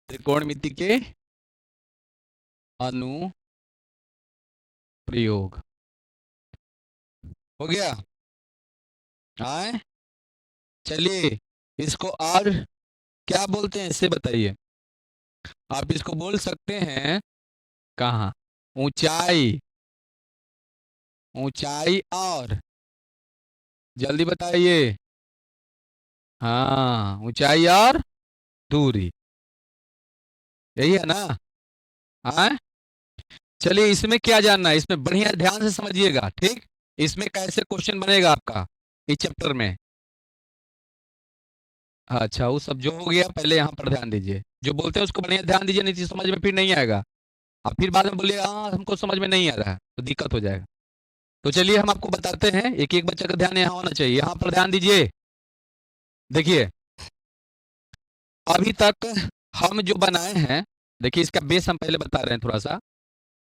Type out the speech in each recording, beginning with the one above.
त्रिकोणमिति के अनुप्रयोग। हो गया? आए, चलिए इसको और क्या बोलते हैं इससे बताइए। आप इसको बोल सकते हैं कहाँ? ऊंचाई, ऊंचाई और जल्दी बताइए। हाँ, ऊंचाई और दूरी, यही है ना? हाँ, चलिए इसमें क्या जानना है, इसमें बढ़िया ध्यान से समझिएगा, ठीक। इसमें कैसे क्वेश्चन बनेगा आपका इस चैप्टर में। अच्छा, वो सब जो हो गया पहले यहाँ पर ध्यान दीजिए, जो बोलते हैं उसको बढ़िया ध्यान दीजिए, नहीं तो समझ में फिर नहीं आएगा। अब फिर बाद में बोलिए हाँ हमको समझ में नहीं आ रहा है, तो दिक्कत हो जाएगा। तो चलिए हम आपको बताते हैं, एक एक बच्चे का ध्यान यहाँ होना चाहिए। यहाँ पर ध्यान दीजिए, देखिए अभी तक हम जो बनाए हैं, देखिए इसका बेस हम पहले बता रहे हैं थोड़ा सा।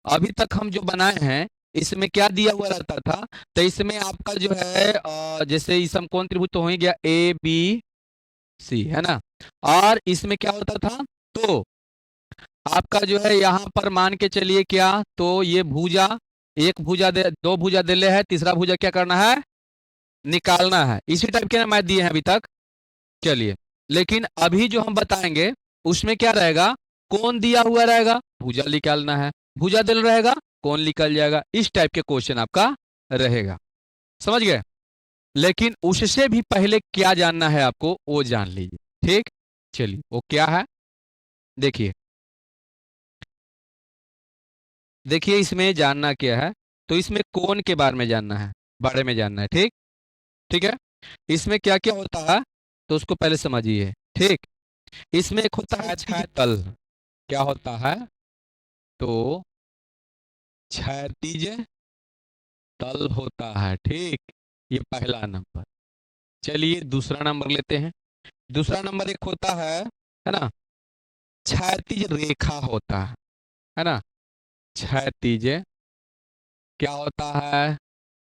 अभी तक हम जो बनाए हैं इसमें क्या दिया हुआ रहता था, तो इसमें आपका जो है जैसे इस समकोण त्रिभुज तो हो ही गया, ए बी सी, है ना। और इसमें क्या होता था, तो आपका जो है यहाँ पर मान के चलिए क्या, तो ये भुजा, एक भुजा दे, दो भुजा दे ले है, तीसरा भुजा क्या करना है, निकालना है। इसी टाइप के ना मैथ दिए हैं अभी तक। चलिए, लेकिन अभी जो हम बताएंगे उसमें क्या रहेगा, कौन दिया हुआ रहेगा, भुजा निकालना है, भुजा दिल रहेगा, कौन निकल जाएगा, इस टाइप के क्वेश्चन आपका रहेगा। समझ गए? लेकिन उससे भी पहले क्या जानना है आपको वो जान लीजिए, ठीक। चलिए वो क्या है, देखिए देखिए इसमें जानना क्या है, तो इसमें कोण के बारे में जानना है, बारे में जानना है, ठीक। ठीक है, इसमें क्या क्या होता है तो उसको पहले समझिए, ठीक। इसमें एक होता है क्षैतिज तल, क्या होता है, तो क्षैतिज तल होता है, ठीक। ये पहला नंबर। चलिए दूसरा नंबर लेते हैं। दूसरा नंबर एक होता है ना, क्षैतिज रेखा होता है ना। क्षैतिज क्या होता है,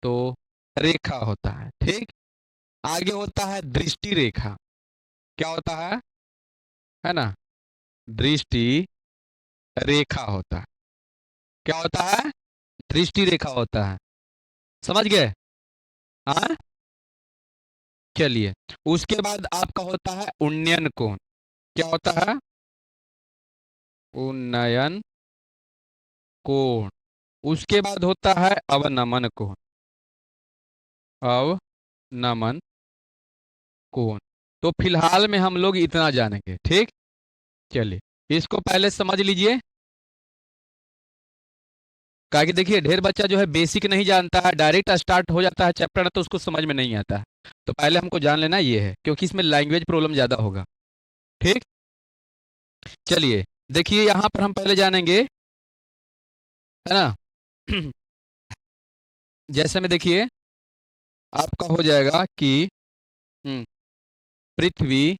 तो रेखा होता है, ठीक। आगे होता है दृष्टि रेखा, क्या होता है ना, दृष्टि रेखा होता है। क्या होता है, दृष्टि रेखा होता है। समझ गए? हाँ, चलिए उसके बाद आपका होता है उन्नयन कोण, क्या होता है, उन्नयन कोण। उसके बाद होता है अवनमन कोण, अवनमन कोण। तो फिलहाल में हम लोग इतना जानेंगे, ठीक। चलिए इसको पहले समझ लीजिए, क्या कि देखिए ढेर बच्चा जो है बेसिक नहीं जानता है, डायरेक्ट स्टार्ट हो जाता है चैप्टर तो उसको समझ में नहीं आता है। तो पहले हमको जान लेना ये है, क्योंकि इसमें लैंग्वेज प्रॉब्लम ज्यादा होगा, ठीक। चलिए देखिए यहाँ पर हम पहले जानेंगे, है ना। जैसे में देखिए आपका हो जाएगा कि हम्म, पृथ्वी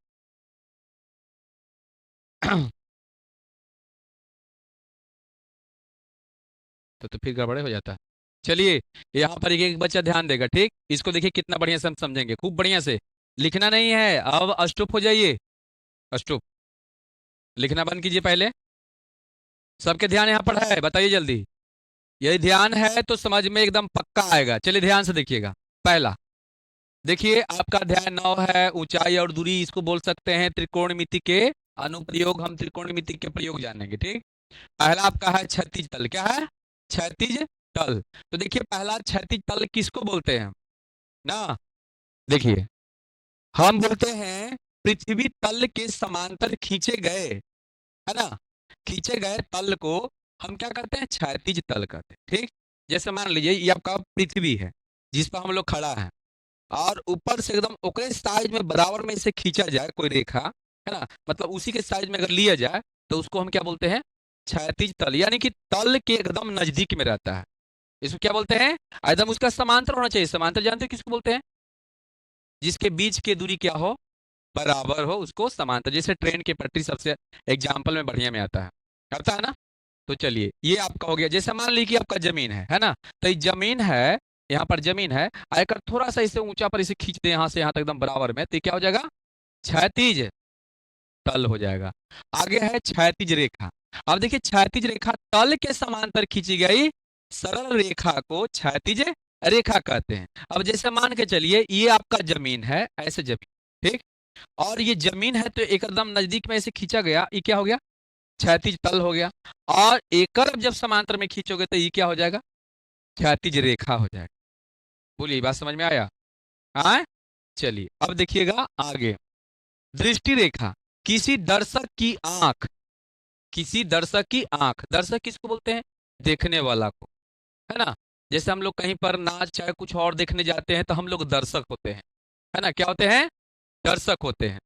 तो फिर गड़बड़े हो जाता है। चलिए यहाँ पर एक एक बच्चा ध्यान देगा, ठीक। इसको देखिए कितना बढ़िया से हम समझेंगे, खूब बढ़िया से। लिखना नहीं है, अब स्टॉप हो जाइए, स्टॉप। लिखना बंद कीजिए पहले। सबके ध्यान यहाँ पर है, बताइए जल्दी। यदि ध्यान है तो समझ में एकदम पक्का आएगा। चलिए ध्यान से देखिएगा। पहला देखिए आपका ध्यान नौ है, ऊंचाई और दूरी, इसको बोल सकते हैं त्रिकोणमिति के अनुप्रयोग। हम त्रिकोणमिति के प्रयोग जानेंगे, ठीक। पहला आपका है क्षैतिज तल, क्या है, क्षैतिज तल। तो देखिए पहला क्षैतिज तल किसको बोलते हैं ना, देखिए हम बोलते हैं पृथ्वी तल के समांतर खींचे गए, है ना, खींचे गए तल को हम क्या करते हैं, क्षैतिज तल कहते हैं, ठीक। जैसे मान लीजिए ये आपका पृथ्वी है जिस पर हम लोग खड़ा है, और ऊपर से एकदम ओकरे साइज में बराबर में इसे खींचा जाए कोई रेखा, है ना, मतलब उसी के साइज में अगर लिया जाए तो उसको हम क्या बोलते हैं, क्षैतिज तल। यानी कि तल के एकदम नजदीक में रहता है, इसको क्या बोलते हैं, एकदम उसका समांतर होना चाहिए। समांतर जानते हो किसको बोलते हैं, जिसके बीच की दूरी क्या हो, बराबर हो, उसको समांतर। जैसे ट्रेन की पटरी सबसे एग्जाम्पल में बढ़िया में आता है ना। तो चलिए ये आपका हो गया। जैसे मान लीजिए आपका जमीन है ना, तो ये जमीन है, यहाँ पर जमीन है, आकर थोड़ा सा इसे ऊंचा पर इसे खींच दे यहाँ से यहाँ तक एकदम बराबर में, तो ये क्या हो जाएगा, क्षैतिज तल हो जाएगा। आगे है क्षैतिज रेखा। अब देखिए क्षैतिज रेखा तल के समांतर खींची गई सरल रेखा को क्षैतिज रेखा कहते हैं। अब जैसे मान के चलिए ये आपका जमीन है, ऐसे जमीन, ठीक, और ये जमीन है तो एकदम नजदीक में ऐसे खींचा गया, ये क्या हो गया, क्षैतिज तल हो गया। और एक तरफ जब समांतर में खींचोगे तो ये क्या हो जाएगा, क्षैतिज रेखा हो जाएगा। बोलिए बात समझ में आया? हाँ, चलिए अब देखिएगा आगे। दृष्टि रेखा, किसी दर्शक की आंख, किसी दर्शक की आंख, दर्शक किसको बोलते हैं, देखने वाला को, है ना। जैसे हम लोग कहीं पर नाच चाहे कुछ और देखने जाते हैं तो हम लोग दर्शक होते हैं, है ना, क्या होते हैं, दर्शक होते हैं।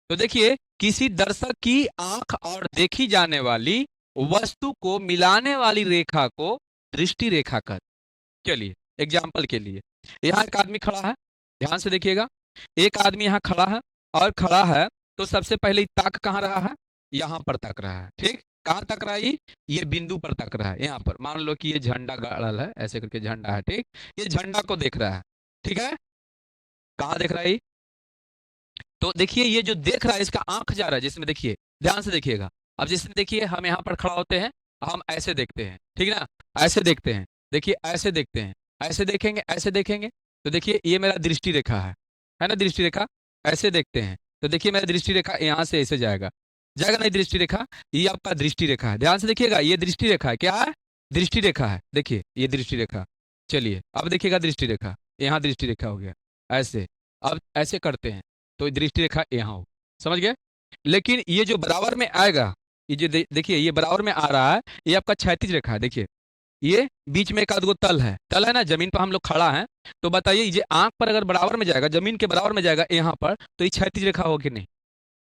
तो देखिए किसी दर्शक की आंख और देखी जाने वाली वस्तु को मिलाने वाली रेखा को दृष्टि रेखा कहते हैं। चलिए एग्जाम्पल के लिए, यहाँ एक आदमी खड़ा है, ध्यान से देखिएगा, एक आदमी यहाँ खड़ा है, और खड़ा है तो सबसे पहले ताक कहाँ रहा है, यहाँ पर ताक रहा है, ठीक, कहाँ तक रहा है, ये बिंदु पर तक रहा है, यहाँ पर मान लो कि ये झंडा गाड़ल है, ऐसे करके झंडा है, ठीक, ये झंडा को देख रहा है, ठीक है, कहाँ देख रहा है, तो देखिए ये जो देख रहा है इसका आंख जा रहा है जिसमें, देखिए ध्यान से देखिएगा। अब जिसमें देखिए हम यहाँ पर खड़ा होते हैं, हम ऐसे देखते हैं, ठीक ना, ऐसे देखते हैं, देखिए ऐसे देखते हैं, ऐसे देखेंगे, ऐसे देखेंगे, तो देखिए ये मेरा दृष्टि रेखा है ना, दृष्टि रेखा, ऐसे देखते हैं तो देखिए मेरा दृष्टि रेखा यहाँ से ऐसे जाएगा, जाएगा नहीं दृष्टि रेखा, ये आपका दृष्टि रेखा है, ध्यान से देखिएगा, ये दृष्टि रेखा है, क्या है, दृष्टि रेखा है, देखिए ये दृष्टि रेखा। चलिए अब देखिएगा दृष्टि रेखा, यहाँ दृष्टि रेखा हो गया, ऐसे, अब ऐसे करते हैं तो ये दृष्टि रेखा यहाँ हो, समझ गए। लेकिन ये जो बराबर में आएगा, ये जो देखिए ये बराबर में आ रहा है, ये आपका क्षैतिज रेखा है, देखिए ये बीच में एक आध गो तल है ना, जमीन पर हम लोग खड़ा हैं, तो बताइए ये आंख पर अगर बराबर में जाएगा, जमीन के बराबर में जाएगा यहाँ पर, तो ये क्षैतिज रेखा होगी कि नहीं,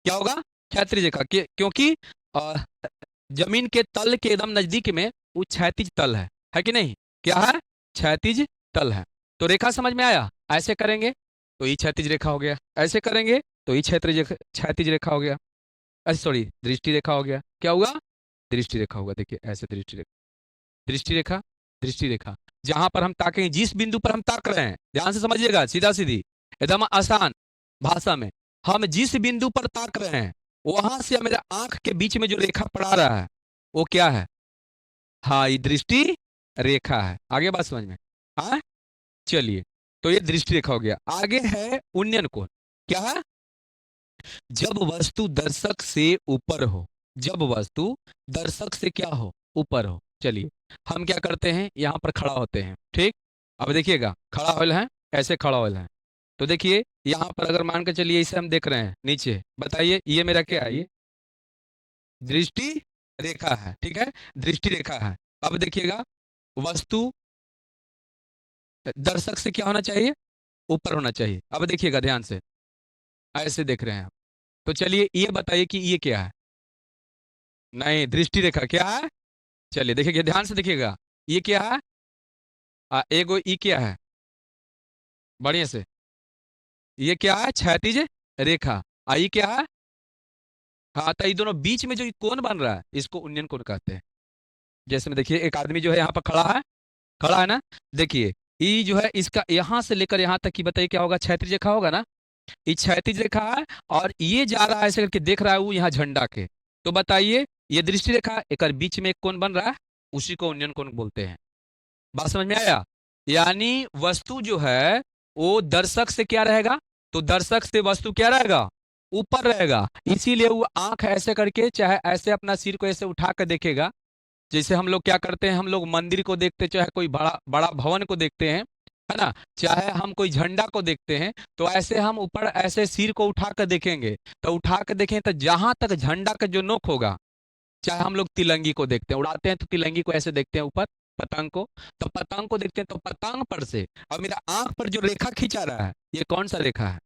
क्या होगा, क्षैतिज रेखा, क्योंकि अ, जमीन के तल के एकदम नजदीक में वो क्षैतिज तल है कि नहीं, क्या है, क्षैतिज तल है। तो रेखा समझ में आया, ऐसे करेंगे तो ये क्षैतिज रेखा हो गया, ऐसे करेंगे तो ये क्षैतिज रेखा हो गया, अच्छा सॉरी दृष्टि रेखा हो गया, क्या होगा, दृष्टि रेखा होगा, देखिए ऐसे दृष्टि रेखा, दृष्टि रेखा, दृष्टि रेखा, जहां पर हम ताकेंगे, जिस बिंदु पर हम ताक रहे हैं, ध्यान से समझिएगा, सीधा सीधी एकदम आसान भाषा में, हम जिस बिंदु पर ताक रहे हैं वहां से मेरे आंख के बीच में जो रेखा पड़ा रहा है वो क्या है, हाँ ये दृष्टि रेखा है। आगे बात समझ में, हाँ, चलिए तो ये दृष्टि रेखा हो गया। आगे है उन्नयन कोण, क्या है, जब वस्तु दर्शक से ऊपर हो, जब वस्तु दर्शक से क्या हो, ऊपर हो। चलिए हम क्या करते हैं, यहाँ पर खड़ा होते हैं, ठीक, अब देखिएगा खड़ा होल है, ऐसे खड़ा होल है, तो देखिए यहाँ पर अगर मान के चलिए इसे हम देख रहे हैं नीचे, बताइए ये मेरा क्या है, ये दृष्टि रेखा है, ठीक है, दृष्टि रेखा है। अब देखिएगा वस्तु दर्शक से क्या होना चाहिए, ऊपर होना चाहिए। अब देखिएगा ध्यान से, ऐसे देख रहे हैं आप, तो चलिए ये बताइए कि ये क्या है, नहीं दृष्टि रेखा क्या है, चलिए देखिए ध्यान से देखिएगा, ये क्या है, एगो ई क्या है, बढ़िया से, ये क्या है, क्षैतिज रेखा, आई क्या है, हाँ, तो ये दोनों बीच में जो ये कोण बन रहा है इसको उन्नयन कोण कहते हैं। जैसे में देखिए एक आदमी जो है यहाँ पर खड़ा है ना, देखिए ये जो है इसका यहाँ से लेकर यहाँ तक की बताइए क्या होगा, क्षैतिज रेखा होगा ना, ये क्षैतिज रेखा है, और ये जा रहा है ऐसे करके देख रहा है वो यहाँ झंडा के, तो बताइए ये दृष्टि रेखा, एक बीच में एक कोण बन रहा है, उसी को उन्नयन कोण बोलते हैं। बात समझ में आया, यानी वस्तु जो है वो दर्शक से क्या रहेगा, तो दर्शक से वस्तु क्या रहेगा, ऊपर रहेगा, इसीलिए वो आंख ऐसे करके चाहे ऐसे अपना सिर को ऐसे उठा कर देखेगा, जैसे हम लोग क्या करते हैं, हम लोग मंदिर को देखते, चाहे कोई बड़ा बड़ा भवन को देखते हैं, है ना, चाहे हम कोई झंडा को देखते हैं, तो ऐसे हम ऊपर ऐसे सिर को उठा कर देखेंगे, तो उठा कर देखें तो जहां तक झंडा का जो नोक होगा, चाहे हम लोग तिलंगी को देखते हैं, उड़ाते हैं तो तिलंगी को ऐसे देखते हैं ऊपर, पतंग को, तो पतंग को देखते हैं तो पतंग पर से, और मेरा आंख पर जो रेखा खींचा रहा है ये कौन सा रेखा है,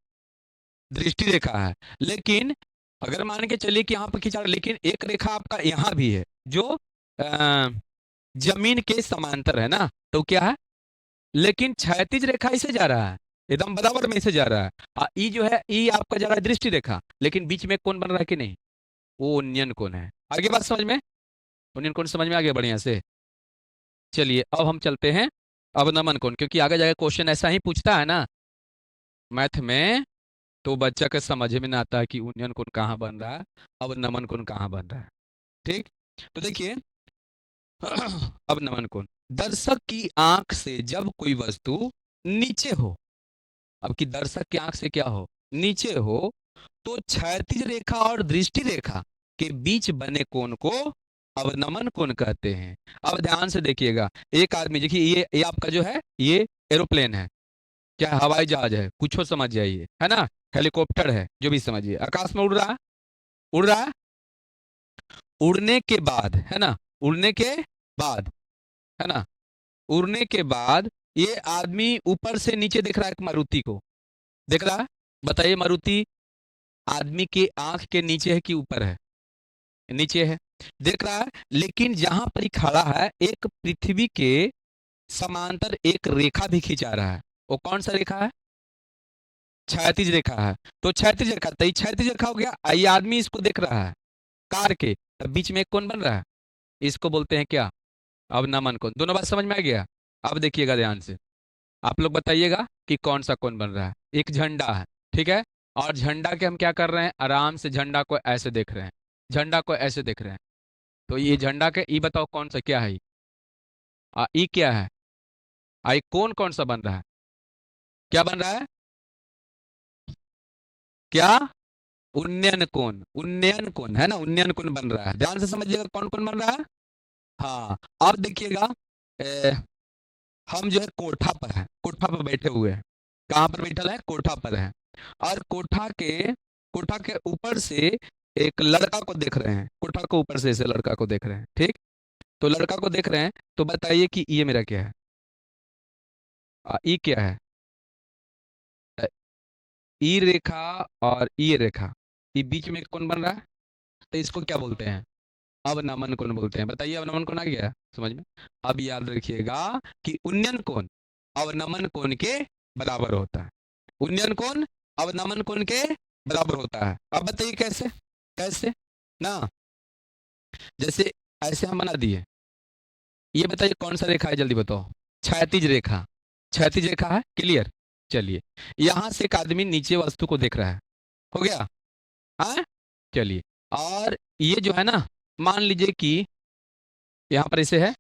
दृष्टि रेखा है। लेकिन अगर मान के चलिए कि यहाँ पर खींचा रहा है, लेकिन एक रेखा आपका यहाँ भी है जो अ, जमीन के समांतर है ना, तो क्या है, लेकिन क्षैतिज रेखा इसे जा रहा है, एकदम बराबर में इसे जा रहा है, ई जो है ई आपका जा रहा है दृष्टि रेखा, लेकिन बीच में कौन बन रहा है कि नहीं, वो उन्नयन कोण है। आगे बात समझ में, उन्नयन कोण समझ में आ गया बढ़िया से। चलिए अब हम चलते हैं अवनमन कोण, क्योंकि आगे जाके क्वेश्चन ऐसा ही पूछता है ना मैथ में, तो बच्चा के समझ में ना आता है कि उन्नयन कोण कहाँ बन रहा है, अब नमन कोण कहाँ बन रहा है। ठीक, तो देखिए अब नमन कोण, दर्शक की आंख से जब कोई वस्तु नीचे हो, अब कि दर्शक की आंख से क्या हो, नीचे हो, तो क्षैतिज रेखा और दृष्टि रेखा के बीच बने कोण को अवनमन कोण कहते हैं। अब ध्यान से देखिएगा, एक आदमी देखिए, ये आपका जो है ये एरोप्लेन है, क्या हवाई जहाज है, कुछ हो समझ जाइए, है ना, हेलीकॉप्टर है, जो भी समझिए, आकाश में उड़ रहा है, उड़ रहा है, उड़ने के बाद, है ना, उड़ने के बाद, है ना, उड़ने के बाद ये आदमी ऊपर से नीचे देख रहा है मारुति को, देख रहा है, बताइए मारुति आदमी की आंख के नीचे है कि ऊपर है, नीचे है, देख रहा है, लेकिन जहां पर ही खड़ा है एक पृथ्वी के समांतर एक रेखा भी खींचा रहा है, वो कौन सा रेखा है, क्षैतिज रेखा है, तो क्षैतिज रेखा, तो ये क्षैतिज रेखा हो गया, ये आदमी इसको देख रहा है कार के, तब बीच में एक कौन बन रहा है, इसको बोलते हैं क्या, अब नमन कोण। दोनों बात समझ में आ गया। अब देखिएगा ध्यान से, आप लोग बताइएगा कि कौन सा कौन बन रहा है, एक झंडा है, ठीक है, और झंडा के हम क्या कर रहे हैं, आराम से झंडा को ऐसे देख रहे हैं, झंडा को ऐसे देख रहे हैं, तो ये झंडा के ई बताओ कौन सा क्या है, ई क्या है, आई कौन कौन सा बन रहा है, क्या बन रहा है, क्या, उन्नयन कोण, उन्नयन कोण है ना, उन्नयन कोण बन रहा है, ध्यान से समझिएगा कौन कौन बन रहा है। हाँ, अब देखिएगा, हम जो है कोठा पर है, कोठा पर बैठे हुए हैं, कहाँ पर बैठल है, कोठा पर है, और कोठा के ऊपर से एक लड़का को देख रहे हैं, कोठा को ऊपर से ऐसे लड़का को देख रहे हैं, ठीक, तो लड़का को देख रहे हैं, तो बताइए कि ये मेरा क्या है, ई क्या है, अ, ई रेखा और ई रेखा, ये बीच में कौन बन रहा है, तो इसको क्या बोलते हैं, अवनमन कोण बोलते हैं, बताइए अवनमन कोण आ गया समझ में। अब याद रखिएगा कि उन्नयन कोण अवनमन कोण के बराबर होता है, उन्नयन कोण अवनमन कोण के बराबर होता है। अब बताइए कैसे, कैसे ना, जैसे ऐसे हम बना दिए, ये बताइए कौन सा रेखा है, जल्दी बताओ, क्षैतिज रेखा, क्षैतिज रेखा है, क्लियर, चलिए, यहां से एक आदमी नीचे वस्तु को देख रहा है, हो गया, हाँ, चलिए, और ये जो है ना, मान लीजिए कि यहाँ पर ऐसे है,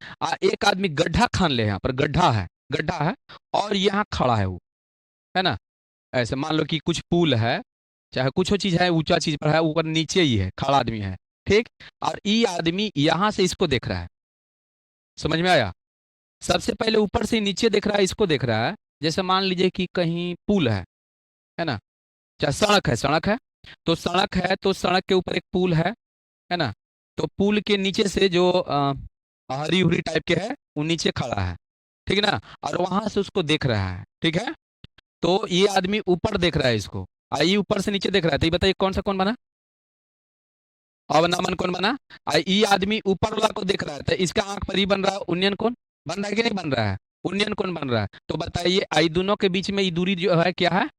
एक आदमी गड्ढा खान ले, यहाँ पर गड्ढा है, गड्ढा है, और यहाँ खड़ा है वो, है ना, ऐसे मान लो कि कुछ पुल है, चाहे कुछ चीज है, ऊंचा चीज पर है, ऊपर नीचे ही है, खड़ा आदमी है, ठीक, और ये आदमी यहाँ से इसको देख रहा है, समझ में आया, सबसे पहले ऊपर से नीचे देख रहा है, इसको देख रहा है, जैसे मान लीजिए कि कहीं पुल है ना, चाहे सड़क है, सड़क है, तो सड़क है, तो सड़क के ऊपर एक पुल है ना, तो पुल के नीचे से जो हरी हुरी टाइप के है, वो नीचे खड़ा है, ठीक है ना, और वहां से उसको देख रहा है, ठीक है, तो ये आदमी ऊपर देख रहा है इसको, आई ऊपर से नीचे देख रहा है, तो ये बताइए कौन सा कौन बना, अवनमन कौन बना, आई ये आदमी ऊपर वाला को देख रहा है, तो इसका आंख पर ही बन रहा है उन्नयन कौन, बन रहा है कि नहीं बन रहा है, उन्नयन कौन बन रहा है, तो बताइए आई दोनों के बीच में ये दूरी जो है क्या है,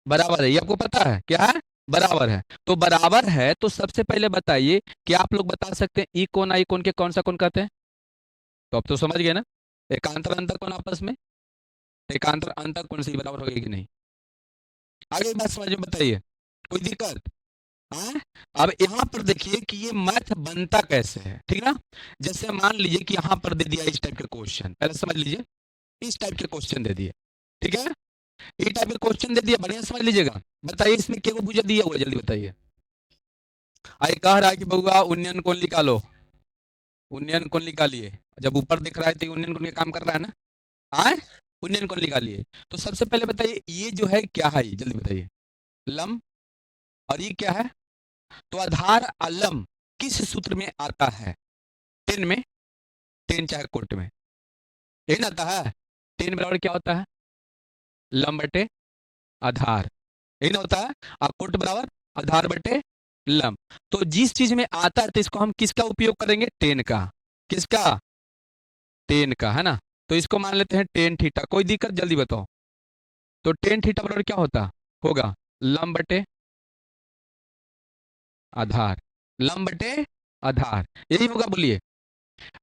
बराबर है, ये आपको पता है क्या है, बराबर है, तो बराबर है, तो सबसे पहले बताइए कि आप लोग बता सकते हैं ई कौन आई कौन के कौन सा कौन कहते हैं, तो अब तो समझ गए ना, एकांतर अंतर कौन आपस में, एकांतर अंतर कौन से बराबर होगी कि नहीं, आगे बात समझ में बताइए, कोई दिक्कत, हाँ, अब यहाँ पर देखिए कि ये मैथ बनता कैसे है, ठीक है ना, जैसे मान लीजिए कि यहाँ पर दे दिया इस टाइप के क्वेश्चन, पहले समझ लीजिए, इस टाइप के क्वेश्चन दे दिए, ठीक है, ये टाइप के क्वेश्चन दे दिया, बढ़िया समझ लीजिएगा, बताइए इसमें क्या बुझा दिया हुआ, जल्दी बताइए, आई कह रहा है कि बउआ उन्नयन कोण निकालो, उन्नयन कोण निकालिए, जब ऊपर दिख रहा है तो उन्नयन कोण का काम कर रहा है ना, आए, उन्नयन कोण निकालिए, तो सबसे पहले बताइए ये जो है क्या है, जल्दी बताइए, लंब, और ये क्या है, तो आधार अलम किस सूत्र में आता है, टेन में, टेन चाहे कोट में, यही ना आता है, टेन बराबर क्या होता है, लंब बटे आधार, यही ना होता है, और कोट बराबर आधार बटे लंब, तो जिस चीज में आता है तो इसको हम किसका उपयोग करेंगे, टेन का, किसका, टेन का, है ना, तो इसको मान लेते हैं टेन थीटा, कोई दिक्कत जल्दी बताओ, तो टेन थीटा बराबर क्या होता होगा, लंब बटे आधार, लंब बटे आधार, यही होगा, बोलिए।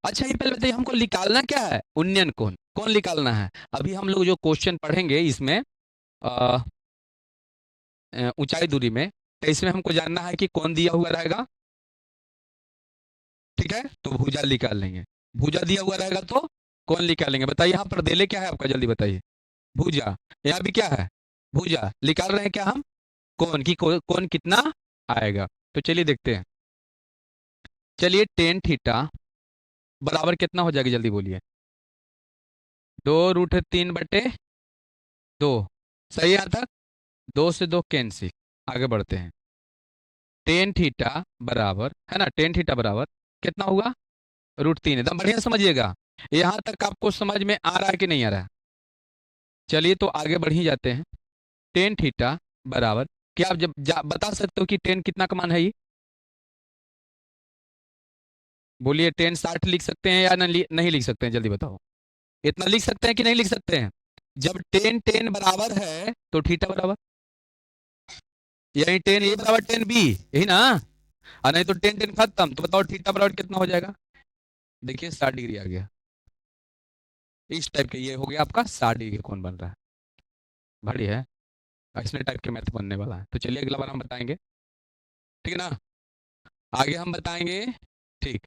अच्छा ये पहले बताइए हमको निकालना क्या है, उन्नयन कोण, कौन निकालना है, अभी हम लोग जो क्वेश्चन पढ़ेंगे इसमें ऊंचाई दूरी में, तो इसमें हमको जानना है कि कौन दिया हुआ रहेगा। ठीक है, तो भुजा निकाल लेंगे। भुजा दिया हुआ रहेगा तो कौन निकालेंगे, बताइए। यहाँ पर देले क्या है आपका, जल्दी बताइए। भुजा। यहाँ भी क्या है, भुजा। निकाल रहे हैं क्या हम, कौन की, कौन कितना आएगा। तो चलिए देखते हैं। चलिए, टेन थीटा बराबर कितना हो जाएगी, जल्दी बोलिए। 2√3/2। सही है यहाँ तक। 2 से 2 कैंसिल। आगे बढ़ते हैं। टेन थीटा बराबर है ना, टेन थीटा बराबर कितना हुआ, √3। एकदम बढ़िया समझिएगा। यहाँ तक आपको समझ में आ रहा है कि नहीं आ रहा है। चलिए तो आगे बढ़ ही जाते हैं। टेन थीटा बराबर, क्या आप जब बता सकते हो कि टेन कितना का मान है ये, बोलिए। टेन 60 लिख सकते हैं या नहीं लिख सकते हैं, जल्दी बताओ। इतना लिख सकते हैं कि नहीं लिख सकते हैं। जब टेन टेन बराबर है तो थीटा बराबर, यानी टेन ए बराबर टेन बी, यही ना। और नहीं तो टेन टेन खत्म, तो बताओ थीटा बराबर कितना हो जाएगा। देखिए 60 डिग्री आ गया। इस टाइप के ये हो गया आपका 60 डिग्री कौन बन रहा है। बड़ी है। ऐसे टाइप के मैथ बनने वाला है। तो चलिए अगला बार हम बताएंगे। ठीक है ना, आगे हम बताएंगे। ठीक।